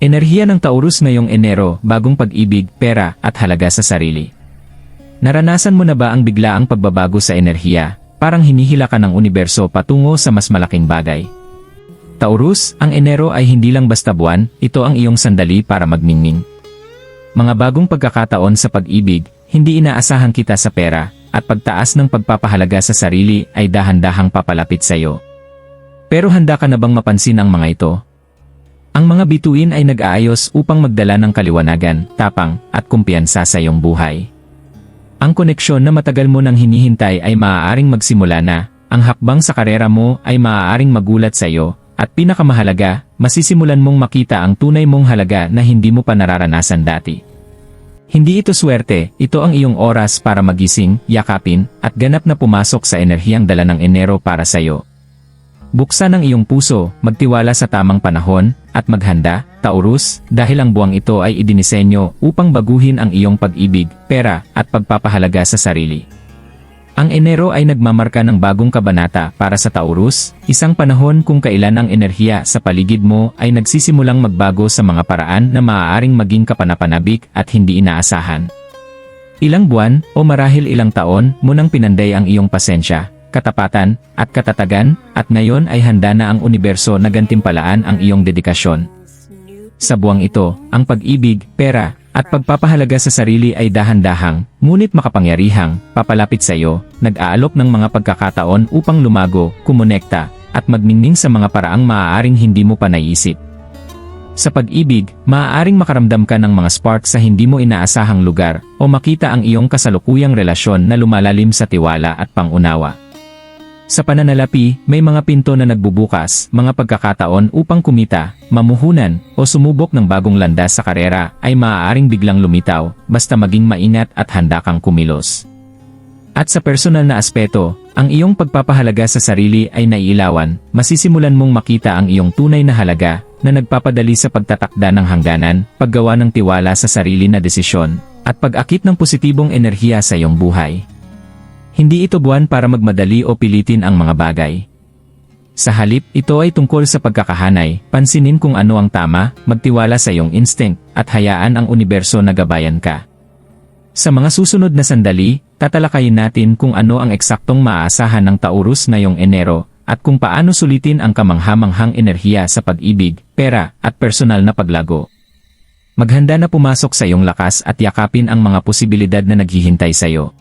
Enerhiya ng Taurus ngayong Enero, bagong pag-ibig, pera, at halaga sa sarili. Naranasan mo na ba ang biglaang pagbabago sa enerhiya, parang hinihila ka ng universo patungo sa mas malaking bagay? Taurus, ang Enero ay hindi lang basta buwan, ito ang iyong sandali para magmingming. Mga bagong pagkakataon sa pag-ibig, hindi inaasahan kita sa pera, at pagtaas ng pagpapahalaga sa sarili ay dahan-dahang papalapit sa iyo. Pero handa ka na bang mapansin ang mga ito? Ang mga bituin ay nag-aayos upang magdala ng kaliwanagan, tapang, at kumpiyansa sa iyong buhay. Ang koneksyon na matagal mo nang hinihintay ay maaaring magsimula na, ang hakbang sa karera mo ay maaaring magulat sa iyo, at pinakamahalaga, masisimulan mong makita ang tunay mong halaga na hindi mo pa nararanasan dati. Hindi ito swerte, ito ang iyong oras para magising, yakapin, at ganap na pumasok sa enerhiyang dala ng Enero para sa iyo. Buksan ang iyong puso, magtiwala sa tamang panahon, at maghanda, Taurus, dahil ang buwang ito ay idinisenyo upang baguhin ang iyong pag-ibig, pera, at pagpapahalaga sa sarili. Ang Enero ay nagmamarka ng bagong kabanata para sa Taurus, isang panahon kung kailan ang enerhiya sa paligid mo ay nagsisimulang magbago sa mga paraan na maaaring maging kapanapanabik at hindi inaasahan. Ilang buwan, o marahil ilang taon, mo nang pinanday ang iyong pasensya, katapatan, at katatagan, at ngayon ay handa na ang universo na gantimpalaan ang iyong dedikasyon. Sa buwang ito, ang pag-ibig, pera, at pagpapahalaga sa sarili ay dahan-dahang, ngunit makapangyarihang, papalapit sa iyo, nag-aalok ng mga pagkakataon upang lumago, kumonekta, at magmingming sa mga paraang maaaring hindi mo pa naisip. Sa pag-ibig, maaaring makaramdam ka ng mga spark sa hindi mo inaasahang lugar, o makita ang iyong kasalukuyang relasyon na lumalalim sa tiwala at pangunawa. Sa pananalapi, may mga pinto na nagbubukas, mga pagkakataon upang kumita, mamuhunan, o sumubok ng bagong landas sa karera ay maaaring biglang lumitaw, basta maging maingat at handa kang kumilos. At sa personal na aspeto, ang iyong pagpapahalaga sa sarili ay naiilawan, masisimulan mong makita ang iyong tunay na halaga, na nagpapadali sa pagtatakda ng hangganan, paggawa ng tiwala sa sarili na desisyon, at pag-akit ng positibong enerhiya sa iyong buhay. Hindi ito buwan para magmadali o pilitin ang mga bagay. Sa halip, ito ay tungkol sa pagkakahanay, pansinin kung ano ang tama, magtiwala sa iyong instinct, at hayaan ang universo na gabayan ka. Sa mga susunod na sandali, tatalakayin natin kung ano ang eksaktong maaasahan ng Taurus ngayong Enero, at kung paano sulitin ang kamangha-manghang enerhiya sa pag-ibig, pera, at personal na paglago. Maghanda na pumasok sa iyong lakas at yakapin ang mga posibilidad na naghihintay sa iyo.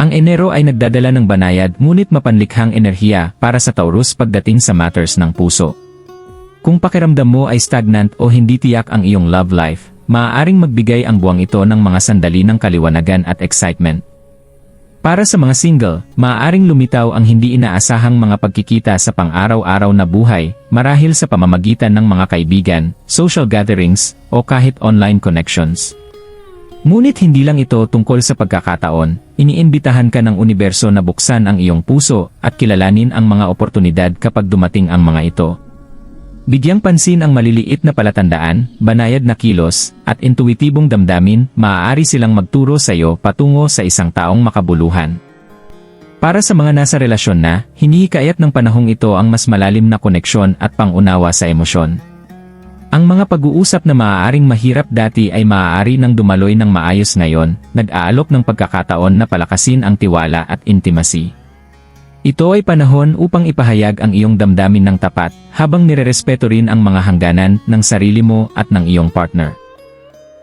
Ang Enero ay nagdadala ng banayad ngunit mapanlikhang enerhiya para sa Taurus pagdating sa matters ng puso. Kung pakiramdam mo ay stagnant o hindi tiyak ang iyong love life, maaaring magbigay ang buwang ito ng mga sandali ng kaliwanagan at excitement. Para sa mga single, maaaring lumitaw ang hindi inaasahang mga pagkikita sa pang-araw-araw na buhay, marahil sa pamamagitan ng mga kaibigan, social gatherings, o kahit online connections. Ngunit hindi lang ito tungkol sa pagkakataon, iniimbitahan ka ng universo na buksan ang iyong puso at kilalanin ang mga oportunidad kapag dumating ang mga ito. Bigyang pansin ang maliliit na palatandaan, banayad na kilos, at intuitibong damdamin, maaari silang magturo sa iyo patungo sa isang taong makabuluhan. Para sa mga nasa relasyon na, hinihikayat ng panahong ito ang mas malalim na koneksyon at pangunawa sa emosyon. Ang mga pag-uusap na maaaring mahirap dati ay maaari nang dumaloy ng maayos ngayon, nag-aalok ng pagkakataon na palakasin ang tiwala at intimacy. Ito ay panahon upang ipahayag ang iyong damdamin ng tapat, habang nirerespeto rin ang mga hangganan ng sarili mo at ng iyong partner.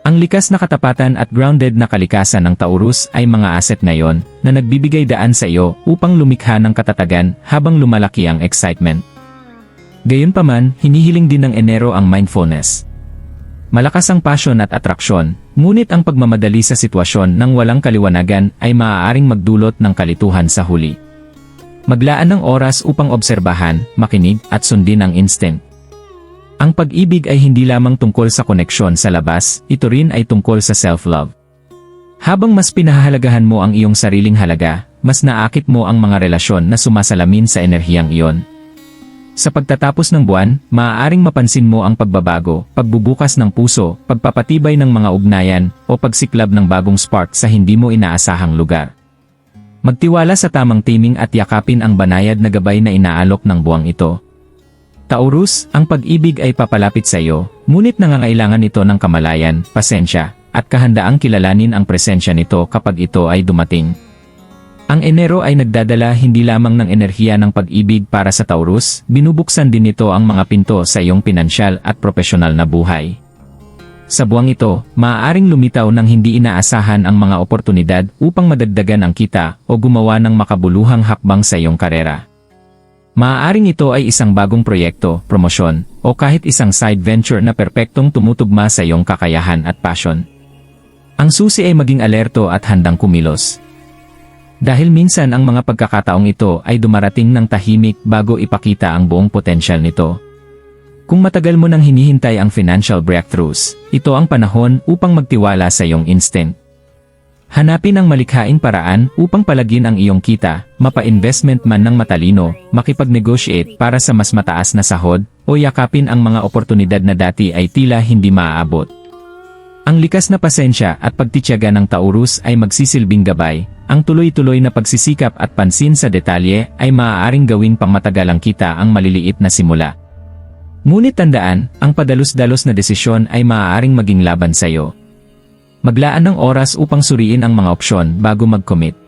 Ang likas na katapatan at grounded na kalikasan ng Taurus ay mga asset ngayon, na nagbibigay daan sa iyo upang lumikha ng katatagan habang lumalaki ang excitement. Gayunpaman, hinihiling din ng Enero ang mindfulness. Malakas ang passion at atraksyon, ngunit ang pagmamadali sa sitwasyon ng walang kaliwanagan ay maaaring magdulot ng kalituhan sa huli. Maglaan ng oras upang obserbahan, makinig, at sundin ang instinct. Ang pag-ibig ay hindi lamang tungkol sa koneksyon sa labas, ito rin ay tungkol sa self-love. Habang mas pinahahalagahan mo ang iyong sariling halaga, mas naakit mo ang mga relasyon na sumasalamin sa enerhiyang iyon. Sa pagtatapos ng buwan, maaaring mapansin mo ang pagbabago, pagbubukas ng puso, pagpapatibay ng mga ugnayan, o pagsiklab ng bagong spark sa hindi mo inaasahang lugar. Magtiwala sa tamang timing at yakapin ang banayad na gabay na inaalok ng buwang ito. Taurus, ang pag-ibig ay papalapit sa iyo, Ngunit nangangailangan ito ng kamalayan, pasensya, at kahandaang kilalanin ang presensya nito kapag ito ay dumating. Ang Enero ay nagdadala hindi lamang ng enerhiya ng pag-ibig para sa Taurus, binubuksan din nito ang mga pinto sa iyong pinansyal at propesyonal na buhay. Sa buwang ito, maaaring lumitaw ng hindi inaasahan ang mga oportunidad upang madagdagan ang kita o gumawa ng makabuluhang hakbang sa iyong karera. Maaaring ito ay isang bagong proyekto, promosyon, o kahit isang side venture na perpektong tumutugma sa iyong kakayahan at passion. Ang susi ay maging alerto at handang kumilos. Dahil minsan ang mga pagkakataong ito ay dumarating ng tahimik bago ipakita ang buong potensyal nito. Kung matagal mo nang hinihintay ang financial breakthroughs, ito ang panahon upang magtiwala sa iyong instinct. Hanapin ang malikhaing paraan upang palagin ang iyong kita, mapa-investment man ng matalino, makipag-negotiate para sa mas mataas na sahod, o yakapin ang mga oportunidad na dati ay tila hindi maaabot. Ang likas na pasensya at pagtitiyaga ng Taurus ay magsisilbing gabay. Ang tuloy-tuloy na pagsisikap at pansin sa detalye ay maaaring gawin pang matagalang kita ang maliliit na simula. Ngunit tandaan, ang padalos-dalos na desisyon ay maaaring maging laban sa iyo. Maglaan ng oras upang suriin ang mga opsyon bago mag-commit.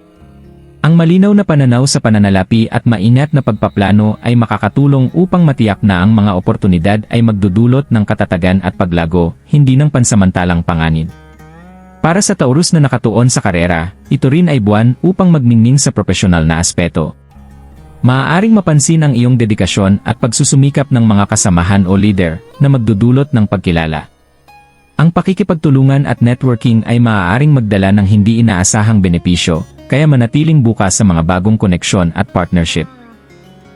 Ang malinaw na pananaw sa pananalapi at maingat na pagpaplano ay makakatulong upang matiyak na ang mga oportunidad ay magdudulot ng katatagan at paglago, hindi ng pansamantalang panganib. Para sa Taurus na nakatuon sa karera, ito rin ay buwan upang magningning sa propesyonal na aspeto. Maaaring mapansin ang iyong dedikasyon at pagsusumikap ng mga kasamahan o leader na magdudulot ng pagkilala. Ang pakikipagtulungan at networking ay maaaring magdala ng hindi inaasahang benepisyo, kaya manatiling bukas sa mga bagong koneksyon at partnership.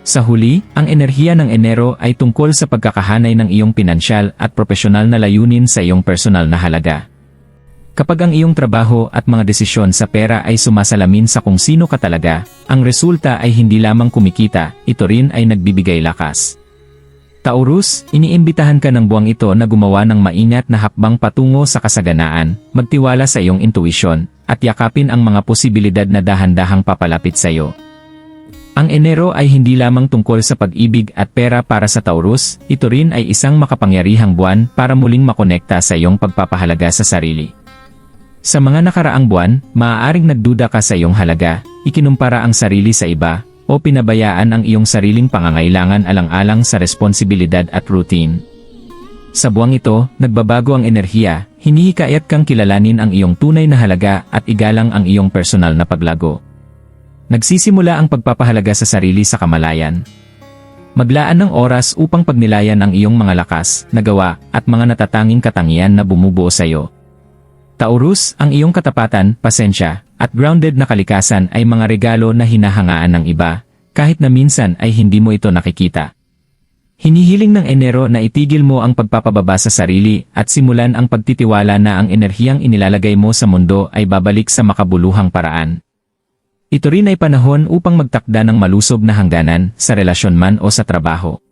Sa huli, ang enerhiya ng Enero ay tungkol sa pagkakahanay ng iyong pinansyal at propesyonal na layunin sa iyong personal na halaga. Kapag ang iyong trabaho at mga desisyon sa pera ay sumasalamin sa kung sino ka talaga, ang resulta ay hindi lamang kumikita, ito rin ay nagbibigay lakas. Taurus, iniimbitahan ka ng buwang ito na gumawa ng maingat na hakbang patungo sa kasaganaan, magtiwala sa iyong intuisyon, at yakapin ang mga posibilidad na dahan-dahang papalapit sa iyo. Ang Enero ay hindi lamang tungkol sa pag-ibig at pera para sa Taurus, ito rin ay isang makapangyarihang buwan para muling makonekta sa iyong pagpapahalaga sa sarili. Sa mga nakaraang buwan, maaaring nagduda ka sa iyong halaga, ikinumpara ang sarili sa iba, o pinabayaan ang iyong sariling pangangailangan alang-alang sa responsibilidad at routine. Sa buwang ito, nagbabago ang enerhiya, hinihikayat kang kilalanin ang iyong tunay na halaga at igalang ang iyong personal na paglago. Nagsisimula ang pagpapahalaga sa sarili sa kamalayan. Maglaan ng oras upang pagnilayan ang iyong mga lakas, nagawa, at mga natatanging katangian na bumubuo sa iyo. Taurus, ang iyong katapatan, pasensya, at grounded na kalikasan ay mga regalo na hinahangaan ng iba, kahit na minsan ay hindi mo ito nakikita. Hinihiling ng Enero na itigil mo ang pagpapababa sa sarili at simulan ang pagtitiwala na ang enerhiyang inilalagay mo sa mundo ay babalik sa makabuluhang paraan. Ito rin ay panahon upang magtakda ng malusog na hangganan, sa relasyon man o sa trabaho.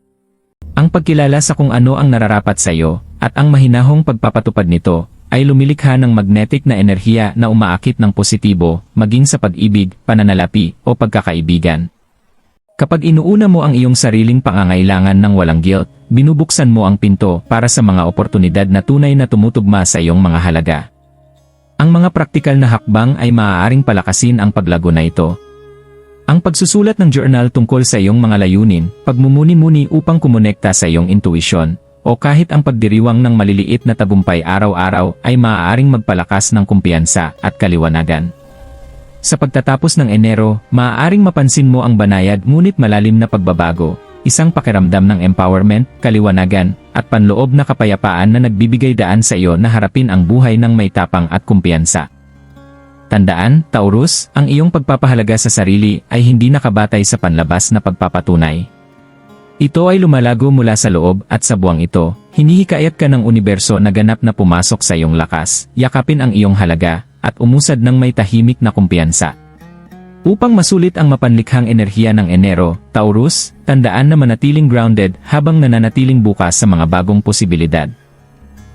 Ang pagkilala sa kung ano ang nararapat sa iyo, at ang mahinahong pagpapatupad nito, ay lumilikha ng magnetic na enerhiya na umaakit ng positibo, maging sa pag-ibig, pananalapi, o pagkakaibigan. Kapag inuuna mo ang iyong sariling pangangailangan ng walang guilt, binubuksan mo ang pinto para sa mga oportunidad na tunay na tumutugma sa iyong mga halaga. Ang mga praktikal na hakbang ay maaaring palakasin ang paglago na ito. Ang pagsusulat ng journal tungkol sa iyong mga layunin, pagmumuni-muni upang kumonekta sa iyong intuisyon, o kahit ang pagdiriwang ng maliliit na tagumpay araw-araw ay maaaring magpalakas ng kumpiyansa at kaliwanagan. Sa pagtatapos ng Enero, maaaring mapansin mo ang banayad ngunit malalim na pagbabago, isang pakiramdam ng empowerment, kaliwanagan, at panloob na kapayapaan na nagbibigay daan sa iyo na harapin ang buhay ng may tapang at kumpiyansa. Tandaan, Taurus, ang iyong pagpapahalaga sa sarili ay hindi nakabatay sa panlabas na pagpapatunay. Ito ay lumalago mula sa loob at sa buwang ito, hinihikayat ka ng universo na ganap na pumasok sa iyong lakas, yakapin ang iyong halaga, at umusad ng may tahimik na kumpiyansa. Upang masulit ang mapanlikhang enerhiya ng Enero, Taurus, tandaan na manatiling grounded habang nananatiling bukas sa mga bagong posibilidad.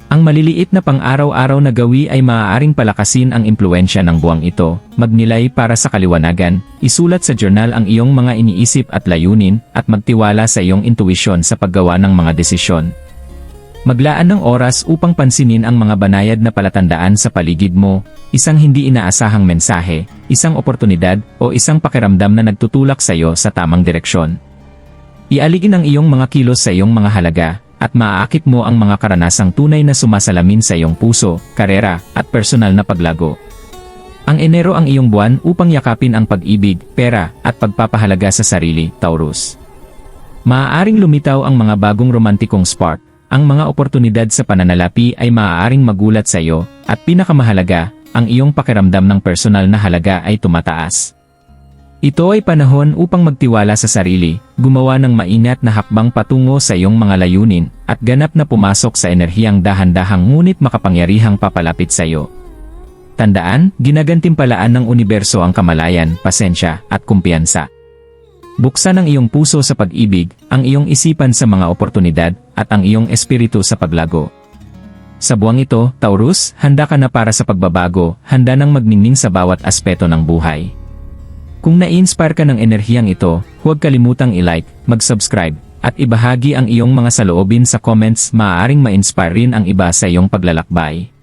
Ang maliliit na pang-araw-araw na gawi ay maaaring palakasin ang impluensya ng buwang ito, magnilay para sa kaliwanagan, isulat sa journal ang iyong mga iniisip at layunin, at magtiwala sa iyong intuisyon sa paggawa ng mga desisyon. Maglaan ng oras upang pansinin ang mga banayad na palatandaan sa paligid mo, isang hindi inaasahang mensahe, isang oportunidad o isang pakiramdam na nagtutulak sa iyo sa tamang direksyon. Ialigin ang iyong mga kilos sa iyong mga halaga, at maaakit mo ang mga karanasang tunay na sumasalamin sa iyong puso, karera, at personal na paglago. Ang Enero ang iyong buwan upang yakapin ang pag-ibig, pera, at pagpapahalaga sa sarili, Taurus. Maaaring lumitaw ang mga bagong romantikong spark, ang mga oportunidad sa pananalapi ay maaaring magulat sa iyo, at pinakamahalaga, ang iyong pakiramdam ng personal na halaga ay tumataas. Ito ay panahon upang magtiwala sa sarili, gumawa ng maingat na hakbang patungo sa iyong mga layunin, at ganap na pumasok sa enerhiyang dahan-dahang ngunit makapangyarihang papalapit sa iyo. Tandaan, ginagantimpalaan ng universo ang kamalayan, pasensya, at kumpiyansa. Buksan ang iyong puso sa pag-ibig, ang iyong isipan sa mga oportunidad, at ang iyong espiritu sa paglago. Sa buwang ito, Taurus, handa ka na para sa pagbabago, handa nang magningning sa bawat aspeto ng buhay. Kung na-inspire ka ng enerhiyang ito, huwag kalimutang i-like, mag-subscribe, at ibahagi ang iyong mga saloobin sa comments. Maaaring ma-inspire rin ang iba sa iyong paglalakbay.